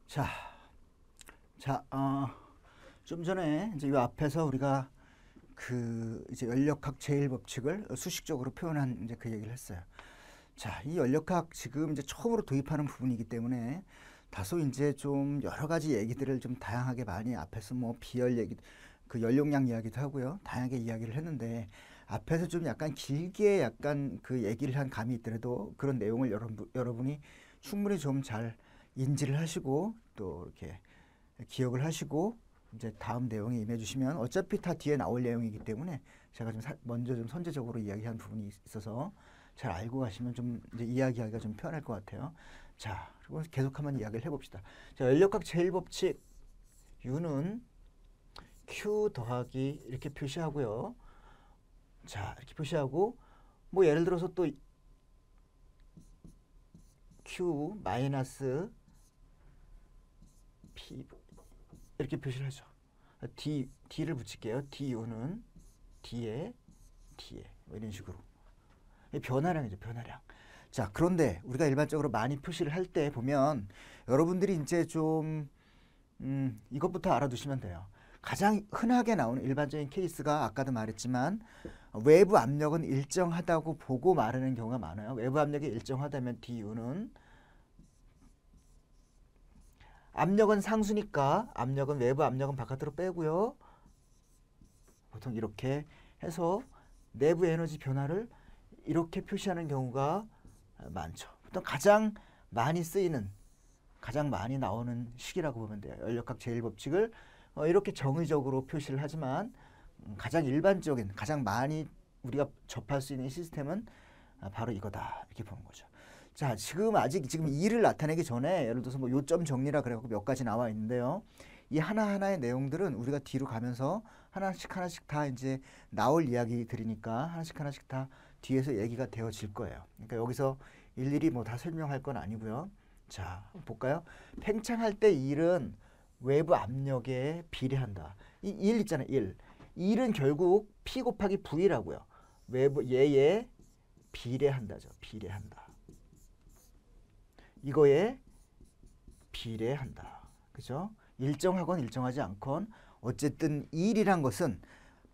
자, 자, 좀 전에 이제 이 앞에서 우리가 그 이제 연력학 제1법칙을 수식적으로 표현한 이제 그 얘기를 했어요. 자, 이 연력학 지금 이제 처음으로 도입하는 부분이기 때문에 다소 이제 좀 여러 가지 얘기들을 좀 다양하게 많이 앞에서 뭐 비열 얘기, 그 연용량 이야기도 하고요. 다양하게 이야기를 했는데 앞에서 좀 약간 길게 약간 그 얘기를 한 감이 있더라도 그런 내용을 여러분이 충분히 좀 잘 인지를 하시고 또 이렇게 기억을 하시고 이제 다음 내용에 임해 주시면 어차피 다 뒤에 나올 내용이기 때문에 제가 좀 먼저 좀 선제적으로 이야기한 부분이 있어서 잘 알고 가시면 좀 이제 이야기하기가 좀 편할 것 같아요. 자, 그리고 계속 한번 이야기를 해봅시다. 자, 연력학 제1법칙 U는 Q 더하기 이렇게 표시하고요. 자, 이렇게 표시하고 뭐 예를 들어서 또 Q 마이너스 P 이렇게 표시를 하죠. D를 붙일게요. DU는 D에 뭐 이런 식으로. 변화량이죠, 변화량. 자, 그런데 우리가 일반적으로 많이 표시를 할 때 보면 여러분들이 이제 좀 이것부터 알아두시면 돼요. 가장 흔하게 나오는 일반적인 케이스가 아까도 말했지만 외부 압력은 일정하다고 보고 말하는 경우가 많아요. 외부 압력이 일정하다면 DU는 압력은 상수니까 압력은 외부 압력은 바깥으로 빼고요. 보통 이렇게 해서 내부 에너지 변화를 이렇게 표시하는 경우가 많죠. 보통 가장 많이 쓰이는 가장 많이 나오는 식이라고 보면 돼요. 연력학 제1법칙을 이렇게 정의적으로 표시를 하지만 가장 일반적인 가장 많이 우리가 접할 수 있는 시스템은 바로 이거다 이렇게 보는 거죠. 자, 지금 2를 나타내기 전에 예를 들어서 뭐 요점 정리라 그래갖고 몇 가지 나와 있는데요. 이 하나하나의 내용들은 우리가 뒤로 가면서 하나씩 다 이제 나올 이야기들이니까 하나씩 다 뒤에서 얘기가 되어질 거예요. 그러니까 여기서 일일이 뭐 다 설명할 건 아니고요. 자, 볼까요? 팽창할 때 1은 외부 압력에 비례한다. 이 1 있잖아요. 1. 1은 결국 P 곱하기 V라고요. 외부 얘에 비례한다죠. 비례한다. 이거에 비례한다. 그죠? 일정하건 일정하지 않건 어쨌든 1이란 것은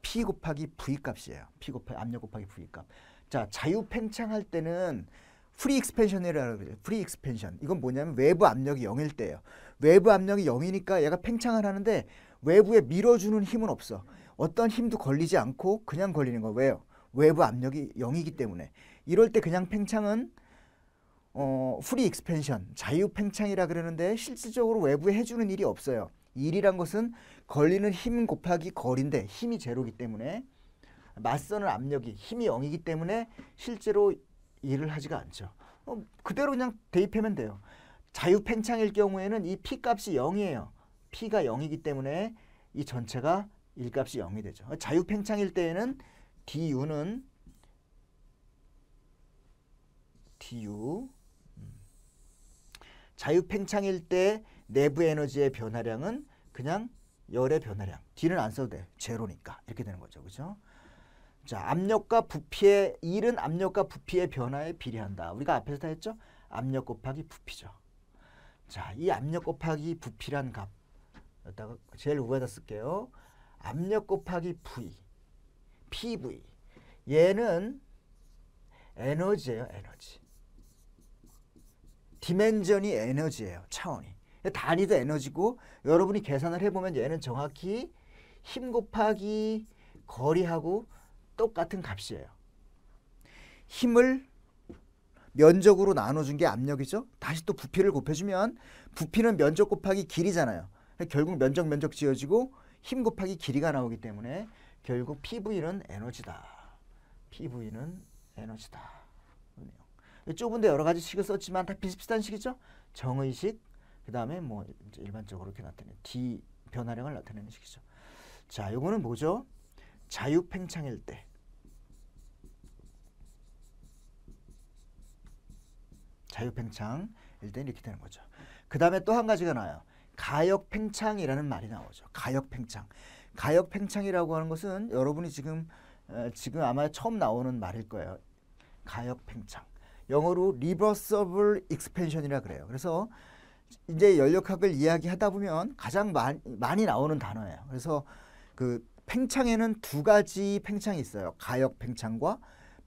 P 곱하기 V 값이에요. P 곱하기 압력 곱하기 V 값. 자, 자유 팽창할 때는 프리 익스펜션이라고 그러죠. 프리 익스펜션. 이건 뭐냐면 외부 압력이 0일 때예요. 외부 압력이 0이니까 얘가 팽창을 하는데 외부에 밀어주는 힘은 없어. 어떤 힘도 걸리지 않고 그냥 걸리는 거예요. 왜요? 외부 압력이 0이기 때문에. 이럴 때 그냥 팽창은 프리 익스펜션, 자유 팽창이라 그러는데 실질적으로 외부에 해주는 일이 없어요. 일이란 것은 걸리는 힘 곱하기 거리인데 힘이 제로이기 때문에 맞서는 압력이 힘이 0이기 때문에 실제로 일을 하지가 않죠. 그대로 그냥 대입하면 돼요. 자유 팽창일 경우에는 이 P 값이 0이에요. P가 0이기 때문에 이 전체가 1값이 0이 되죠. 자유 팽창일 때에는 DU는 DU 자유 팽창일 때 내부 에너지의 변화량은 그냥 열의 변화량. D는 안 써도 돼. 제로니까. 이렇게 되는 거죠. 그죠? 자, 압력과 부피의 1은 압력과 부피의 변화에 비례한다. 우리가 앞에서 다 했죠? 압력 곱하기 부피죠. 자, 이 압력 곱하기 부피란 값. 여기다가 제일 위에다 쓸게요. 압력 곱하기 V. PV. 얘는 에너지예요. 에너지. 디멘전이 에너지예요. 차원이. 단위도 에너지고 여러분이 계산을 해보면 얘는 정확히 힘 곱하기 거리하고 똑같은 값이에요. 힘을 면적으로 나눠준 게 압력이죠. 다시 또 부피를 곱해주면 부피는 면적 곱하기 길이잖아요. 결국 면적 지어지고 힘 곱하기 길이가 나오기 때문에 결국 PV는 에너지다. PV는 에너지다. 좁은데 여러 가지 식을 썼지만 다 비슷비슷한 식이죠. 정의식, 그 다음에 뭐 일반적으로 이렇게 나타내는 D 변화량을 나타내는 식이죠. 자, 이거는 뭐죠? 자유 팽창일 때. 자유 팽창일 때 이렇게 되는 거죠. 그 다음에 또 한 가지가 나와요. 가역 팽창이라는 말이 나오죠. 가역 팽창. 가역 팽창이라고 하는 것은 여러분이 지금 아마 처음 나오는 말일 거예요. 가역 팽창. 영어로 reversible expansion이라 그래요. 그래서 이제 연력학을 이야기하다 보면 가장 많이 나오는 단어예요. 그래서 그 팽창에는 두 가지 팽창이 있어요. 가역 팽창과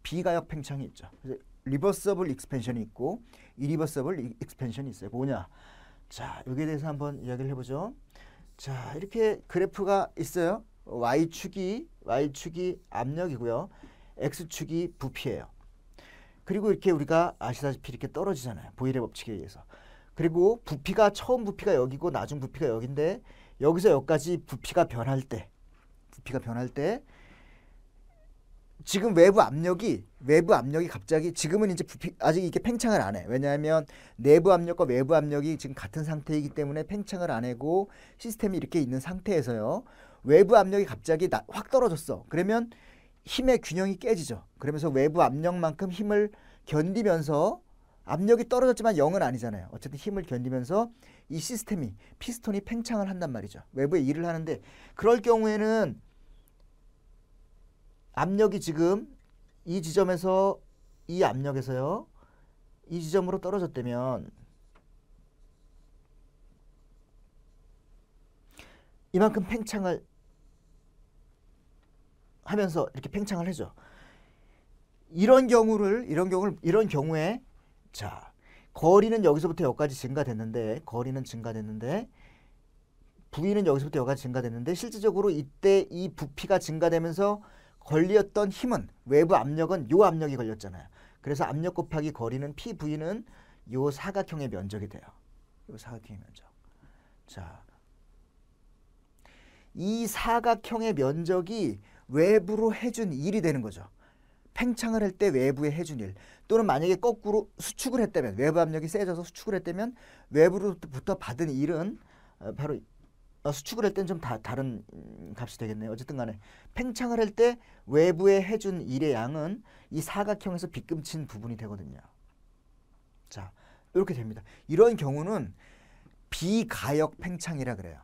비가역 팽창이 있죠. 그래서 리버서블 익스펜션이 있고 이리버서블 익스펜션이 있어요. 뭐냐? 자, 여기에 대해서 한번 이야기를 해보죠. 자, 이렇게 그래프가 있어요. Y축이 압력이고요. X축이 부피예요. 그리고 이렇게 우리가 아시다시피 이렇게 떨어지잖아요. 보일의 법칙에 의해서. 그리고 부피가 처음 부피가 여기고 나중 부피가 여기인데 여기서 여기까지 부피가 변할 때 지금 외부 압력이 갑자기 지금은 이제 부피 아직 이게 팽창을 안 해. 왜냐하면 내부 압력과 외부 압력이 지금 같은 상태이기 때문에 팽창을 안 하고 시스템이 이렇게 있는 상태에서요. 외부 압력이 갑자기 확 떨어졌어. 그러면 힘의 균형이 깨지죠. 그러면서 외부 압력만큼 힘을 견디면서 압력이 떨어졌지만 0은 아니잖아요. 어쨌든 힘을 견디면서 이 시스템이 피스톤이 팽창을 한단 말이죠. 외부에 일을 하는데 그럴 경우에는 압력이 지금 이 지점에서 이 압력에서요. 이 지점으로 떨어졌다면 이만큼 팽창을 하면서 이렇게 팽창을 해줘. 이런 경우에 자, 거리는 여기서부터 여기까지 증가됐는데 부위는 여기서부터 여기까지 증가됐는데 실질적으로 이때 이 부피가 증가되면서 걸렸던 힘은 외부 압력은 요 압력이 걸렸잖아요. 그래서 압력 곱하기 거리는 PV는 요 사각형의 면적이 돼요. 요 사각형의 면적. 자, 이 사각형의 면적이 외부로 해준 일이 되는 거죠. 팽창을 할 때 외부에 해준 일 또는 만약에 거꾸로 수축을 했다면 외부 압력이 세져서 수축을 했다면 외부로부터 받은 일은 바로 수축을 할 때는 좀 다른 값이 되겠네요. 어쨌든 간에 팽창을 할 때 외부에 해준 일의 양은 이 사각형에서 빗금친 부분이 되거든요. 자, 이렇게 됩니다. 이런 경우는 비가역 팽창이라 그래요.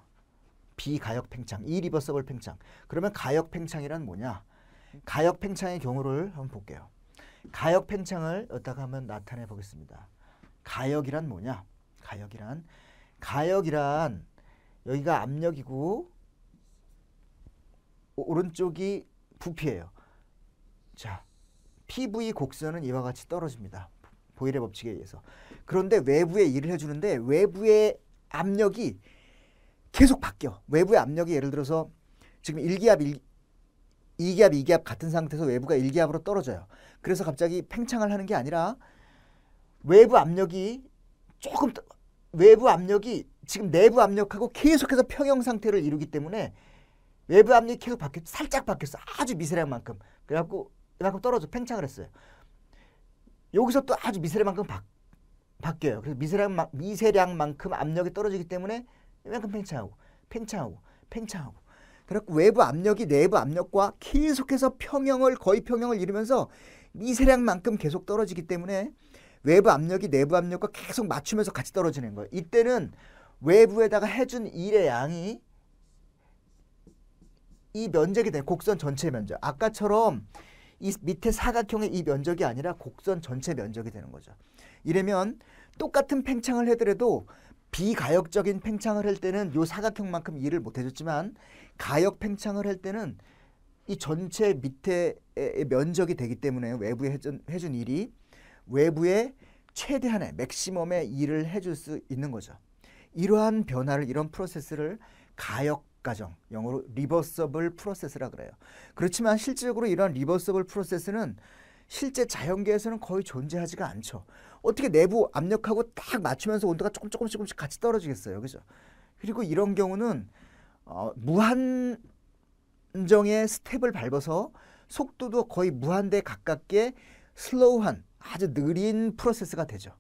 비가역 팽창, 이리버서블 팽창. 그러면 가역 팽창이란 뭐냐? 가역 팽창의 경우를 한번 볼게요. 가역 팽창을 여기다가 한번 나타내 보겠습니다. 가역이란 뭐냐? 가역이란 여기가 압력이고 오른쪽이 부피예요. 자, PV 곡선은 이와 같이 떨어집니다. 보일의 법칙에 의해서. 그런데 외부에 일을 해주는데 외부의 압력이 계속 바뀌어. 외부의 압력이 예를 들어서 지금 1기압, 2기압 같은 상태에서 외부가 1기압으로 떨어져요. 그래서 갑자기 팽창을 하는 게 아니라 외부 압력이 지금 내부 압력하고 계속해서 평형 상태를 이루기 때문에 외부 압력이 계속 살짝 바뀌었어. 아주 미세한 만큼. 그래갖고 이만큼 떨어져 팽창을 했어요. 여기서 또 아주 미세한 만큼 바뀌어요. 그래서 미세량만큼 압력이 떨어지기 때문에 이만큼 팽창하고. 그래갖고 외부 압력이 내부 압력과 계속해서 거의 평형을 이루면서 미세량만큼 계속 떨어지기 때문에 외부 압력이 내부 압력과 계속 맞추면서 같이 떨어지는 거예요. 이때는 외부에다가 해준 일의 양이 이 면적이 된 곡선 전체 면적. 아까처럼 이 밑에 사각형의 이 면적이 아니라 곡선 전체 면적이 되는 거죠. 이러면 똑같은 팽창을 하더라도 비가역적인 팽창을 할 때는 이 사각형만큼 일을 못 해줬지만 가역 팽창을 할 때는 이 전체 밑에 면적이 되기 때문에 외부에 해준 일이 외부에 최대한의 맥시멈의 일을 해줄 수 있는 거죠. 이러한 변화를 이런 프로세스를 가역 과정, 영어로 리버서블 프로세스라 그래요. 그렇지만 실질적으로 이러한 리버서블 프로세스는 실제 자연계에서는 거의 존재하지가 않죠. 어떻게 내부 압력하고 딱 맞추면서 온도가 조금씩 같이 떨어지겠어요. 그죠? 그리고 이런 경우는 무한정의 스텝을 밟아서 속도도 거의 무한대 가깝게 슬로우한 아주 느린 프로세스가 되죠.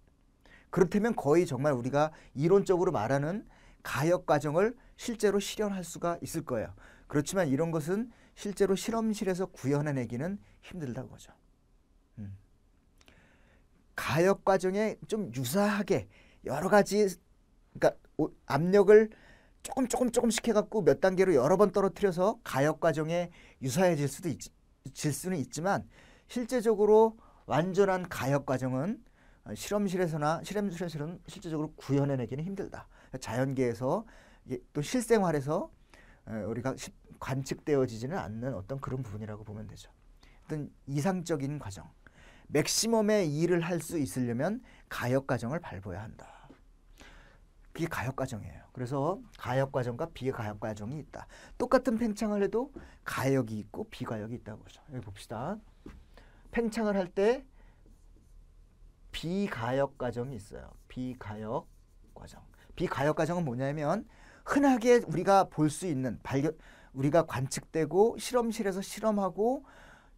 그렇다면 거의 정말 우리가 이론적으로 말하는 가역 과정을 실제로 실현할 수가 있을 거예요. 그렇지만 이런 것은 실제로 실험실에서 구현해내기는 힘들다고 하죠. 가역 과정에 좀 유사하게 여러 가지, 그러니까 압력을 조금씩 해갖고 몇 단계로 여러 번 떨어뜨려서 가역 과정에 유사해질 수는 있지만 실제적으로 완전한 가역 과정은 실험실에서는 실제적으로 구현해내기는 힘들다. 자연계에서 또 실생활에서 우리가 관측되어지지는 않는 어떤 그런 부분이라고 보면 되죠. 어떤 이상적인 과정, 맥시멈의 일을 할 수 있으려면 가역 과정을 밟아야 한다. 그게 가역 과정이에요. 그래서 가역 과정과 비가역 과정이 있다. 똑같은 팽창을 해도 가역이 있고 비가역이 있다고 보죠. 여기 봅시다. 팽창을 할 때 비가역 과정이 있어요. 비가역 과정. 비가역 과정은 뭐냐면 흔하게 우리가 볼 수 있는 우리가 관측되고 실험실에서 실험하고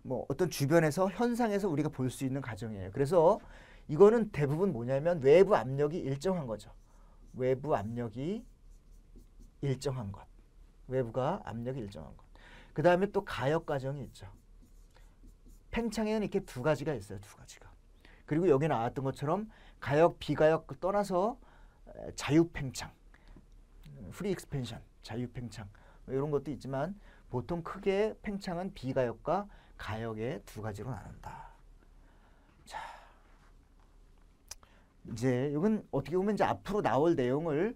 뭐 어떤 주변에서 현상에서 우리가 볼 수 있는 과정이에요. 그래서 이거는 대부분 뭐냐면 외부 압력이 일정한 거죠. 외부 압력이 일정한 것. 외부가 압력이 일정한 것. 그 다음에 또 가역 과정이 있죠. 팽창에는 이렇게 두 가지가 있어요. 두 가지가. 그리고 여기 나왔던 것처럼 가역, 비가역 떠나서 자유팽창, 프리 익스펜션, 자유팽창 이런 것도 있지만 보통 크게 팽창은 비가역과 가역의 두 가지로 나눈다. 자, 이제 이건 어떻게 보면 이제 앞으로 나올 내용을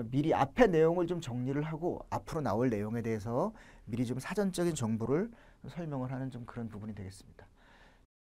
미리 앞에 내용을 좀 정리를 하고 앞으로 나올 내용에 대해서 미리 좀 사전적인 정보를 설명을 하는 좀 그런 부분이 되겠습니다.